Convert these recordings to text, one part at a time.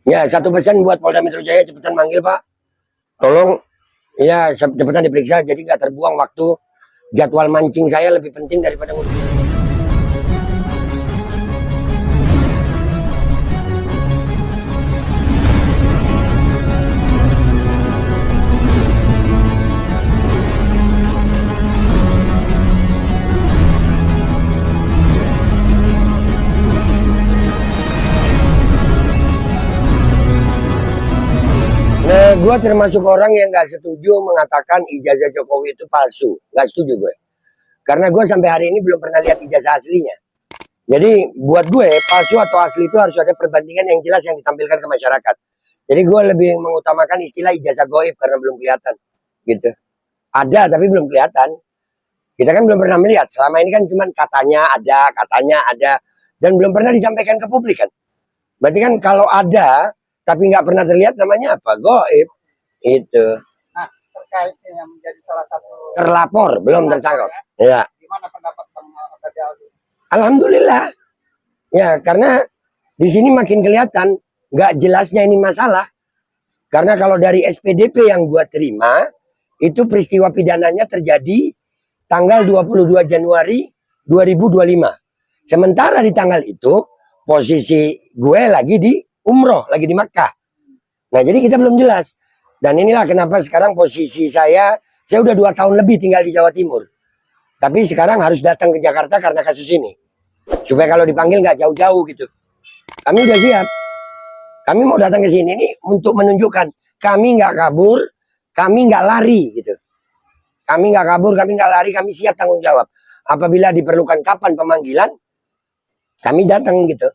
Ya, satu pesan buat Polda Metro Jaya, cepetan manggil Pak. Tolong, ya cepetan diperiksa, jadi nggak terbuang waktu. Jadwal mancing saya lebih penting daripada ngurusin ini. Nah, gue termasuk orang yang nggak setuju mengatakan ijazah Jokowi itu palsu. Nggak setuju gue. Karena gue sampai hari ini belum pernah lihat ijazah aslinya. Jadi buat gue palsu atau asli itu harus ada perbandingan yang jelas yang ditampilkan ke masyarakat. Jadi gue lebih mengutamakan istilah ijazah goib karena belum kelihatan. Gitu. Ada tapi belum kelihatan. Kita kan belum pernah melihat. Selama ini kan cuma katanya ada. Dan belum pernah disampaikan ke publik kan. Berarti kan kalau ada tapi nggak pernah terlihat namanya apa? Goib. Itu. Nah, terkait yang menjadi salah satu Terlapor, belum tersangka. Ya. Gimana pendapat Bang Aldi? Alhamdulillah. Ya, karena di sini makin kelihatan nggak jelasnya ini masalah. Karena kalau dari SPDP yang gua terima, itu peristiwa pidananya terjadi tanggal 22 Januari 2025. Sementara di tanggal itu, posisi gue lagi di umroh, lagi di Makkah. Nah, jadi kita belum jelas. Dan inilah kenapa sekarang posisi saya udah 2 tahun lebih tinggal di Jawa Timur. Tapi sekarang harus datang ke Jakarta karena kasus ini. Supaya kalau dipanggil nggak jauh-jauh gitu. Kami udah siap. Kami mau datang ke sini nih untuk menunjukkan kami nggak kabur, kami nggak lari gitu. Kami nggak kabur, kami nggak lari, kami siap tanggung jawab. Apabila diperlukan kapan pemanggilan, kami datang gitu.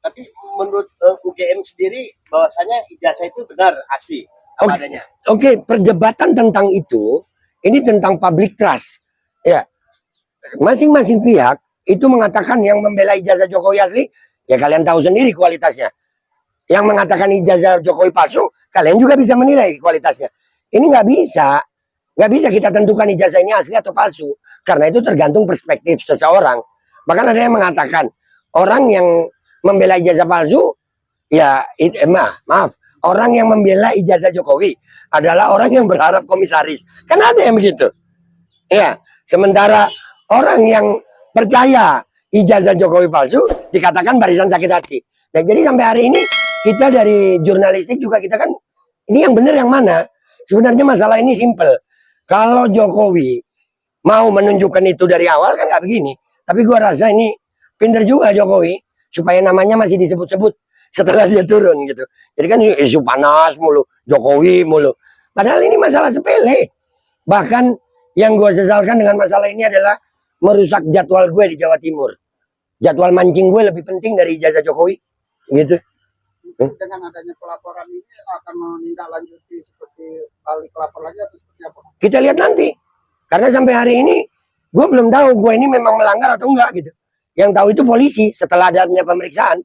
Tapi menurut UGM sendiri bahwasanya ijazah itu benar asli adanya. Oke, perdebatan tentang itu ini tentang public trust. Ya. Masing-masing pihak itu mengatakan yang membela ijazah Jokowi asli, ya kalian tahu sendiri kualitasnya. Yang mengatakan ijazah Jokowi palsu, kalian juga bisa menilai kualitasnya. Ini nggak bisa kita tentukan ijazah ini asli atau palsu, karena itu tergantung perspektif seseorang. Bahkan ada yang mengatakan orang yang membela ijazah palsu, ya maaf, orang yang membela ijazah Jokowi adalah orang yang berharap komisaris. Kan ada yang begitu. Ya, sementara orang yang percaya ijazah Jokowi palsu dikatakan barisan sakit hati. Nah, jadi sampai hari ini kita dari jurnalistik juga kita kan ini yang benar yang mana? Sebenarnya masalah ini simple. Kalau Jokowi mau menunjukkan itu dari awal kan nggak begini. Tapi gua rasa ini pinter juga Jokowi supaya namanya masih disebut-sebut setelah dia turun gitu. Jadi kan isu panas mulu, Jokowi mulu. Padahal ini masalah sepele. Bahkan yang gue sesalkan dengan masalah ini adalah merusak jadwal gue di Jawa Timur. Jadwal mancing gue lebih penting dari ijazah Jokowi. Gitu. Dengan adanya pelaporan ini akan menindaklanjuti seperti kali pelapor lagi atau seperti apa? Kita lihat nanti. Karena sampai hari ini gue belum tahu gue ini memang melanggar atau enggak gitu. Yang tahu itu polisi setelah adanya pemeriksaan.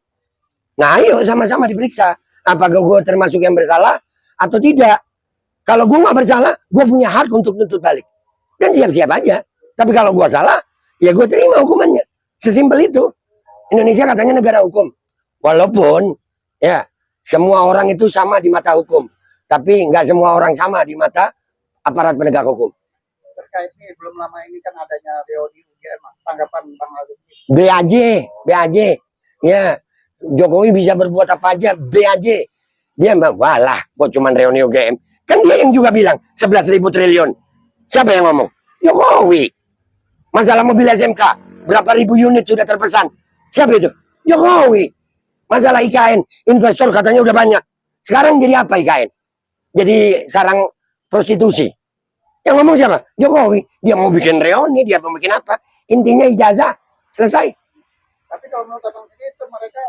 Nah ayo sama-sama diperiksa. Apakah gue termasuk yang bersalah atau tidak. Kalau gue nggak bersalah, gue punya hak untuk nuntut balik. Dan siap-siap aja. Tapi kalau gue salah, ya gue terima hukumannya. Sesimpel itu. Indonesia katanya negara hukum. Walaupun ya semua orang itu sama di mata hukum. Tapi nggak semua orang sama di mata aparat penegak hukum. Terkait ini belum lama ini kan adanya reuni UGM, tanggapan Bang Aldi? BAJ, ya Jokowi bisa berbuat apa aja, BAJ. Dia bilang, walah, kok cuma reuni UGM. Kan dia yang juga bilang 11.000 triliun. Siapa yang ngomong? Jokowi. Masalah mobil SMK, berapa ribu unit sudah terpesan? Siapa itu? Jokowi. Masalah IKN, investor katanya udah banyak. Sekarang jadi apa IKN? Jadi sarang prostitusi. Yang ngomong siapa? Jokowi. Dia mau bikin reuni, dia mau bikin apa? Intinya ijazah, selesai. Tapi kalau menurut Abang sendiri itu mereka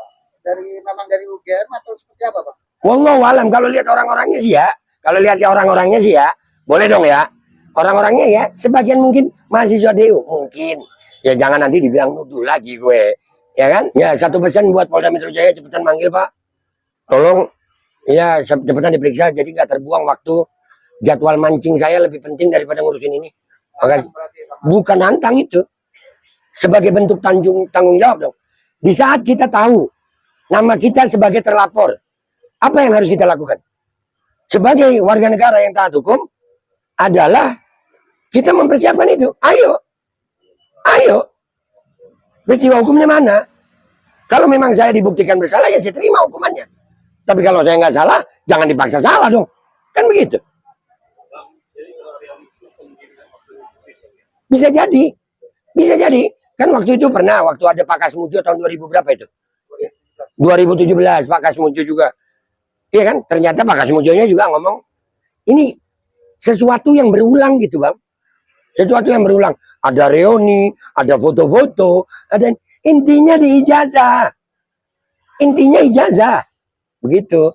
memang dari UGM atau seperti apa, Bang? Wallahu alam, kalau lihat orang-orangnya sih ya. Kalau lihat orang-orangnya sih ya. Boleh dong ya. Orang-orangnya ya, sebagian mungkin mahasiswa DU. Mungkin. Ya jangan nanti dibilang nuduh lagi gue. Ya kan? Ya satu pesan buat Polda Metro Jaya, cepetan manggil Pak. Tolong, ya cepetan diperiksa, jadi nggak terbuang waktu. Jadwal mancing saya lebih penting daripada ngurusin ini. Makasih. Bukan nantang itu. Sebagai bentuk tanggung jawab dong. Di saat kita tahu nama kita sebagai terlapor, Apa yang harus kita lakukan? Sebagai warga negara yang taat hukum adalah kita mempersiapkan itu. Ayo. Peristiwa hukumnya mana? Kalau memang saya dibuktikan bersalah, ya saya terima hukumannya. Tapi kalau saya nggak salah, jangan dipaksa salah dong. Kan begitu. Bisa jadi. Kan waktu itu pernah, waktu ada Pak Kasmujo tahun 2000 berapa itu? 2017, Pak Kasmujo juga. Iya kan? Ternyata Pak Kasmujonya juga ngomong, ini sesuatu yang berulang gitu bang. Sesuatu yang berulang. Ada reuni, ada foto-foto, ada intinya di ijazah. Intinya ijazah. Begitu.